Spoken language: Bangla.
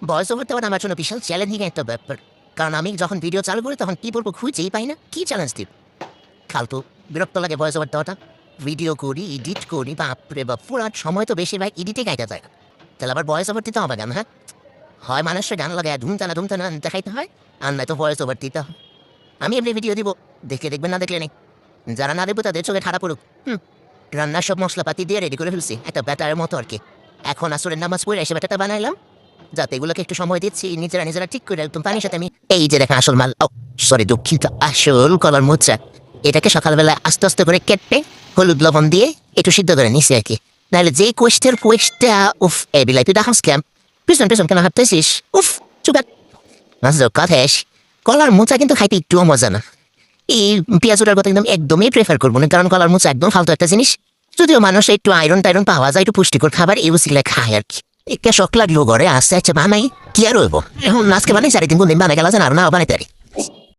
ভয়েস ওভার দেওয়াটা আমার জন্য বিশাল চ্যালেঞ্জিং একটা ব্যাপার। কারণ আমি যখন ভিডিও চালু করি তখন কী বলবো খুঁজেই পাই না, কী চ্যালেঞ্জ দিব। ফালতু বিরক্ত লাগে ভয়েস ওভার দেওয়াটা। ভিডিও করি, এডিট করি, বাপরে বাপ, পুরো সময় তো বেশিরভাগ এডিটে গাইতে যায়। তাহলে আবার ভয়েস ওভার দিতে হবে গান, হ্যাঁ? হয় মানুষের গান লাগায় ধুমটানা দেখাইতে হয়, আর নয়তো ভয়েস ওভার দিতে হয়। আমি এমনি ভিডিও দিব, দেখে দেখবেন, না দেখলে নেই। যারা না দেখবো তাদের চোখে ঠাড়া পড়ুক। রান্নার সব মশলাপাতি দিয়ে রেডি করে ফেলছি, একটা ব্যাটারের মতো আর কি। এখন আসরের নামাজ পড়ে এসে ব্যাটাটা বানাইলাম, যাতে এগুলোকে একটু সময় দিচ্ছি, নিজেরা ঠিক করে একদম পানির সাথে আমি এই যে দেখেন আসল মাল, সরি দুঃখিত, আসল কলার মোচা। এটাকে সকালবেলা আস্তে আস্তে করে কেটে হলুদ লবণ দিয়ে একটু সিদ্ধ করে নিছি আর কি। নাহলে যে কোয়েস্টটা উফ, এ বিলাই তুই দেখাস ক্যাম্প পিছন কেন হাঁটতেছিস? উফ চুকাট কথা। কলার মোচা কিন্তু খাইতে একটুও মজা না। এই পেঁয়াজুটার কথা একদমই প্রেফার করবো না, কারণ কলার মোচা একদম ফালতু একটা জিনিস। যদিও মানুষ একটু আয়রন টাইরন পাওয়া যায়, একটু পুষ্টিকর খাবার এই উচিলে খায় আর কি। একটা শখ লাগলো ঘরে আসছে, আচ্ছা বানাই কি আর হইব, এখন আজকে বানাই 4-3 দিন বানাই গেল, আর না বানাইতে পারি।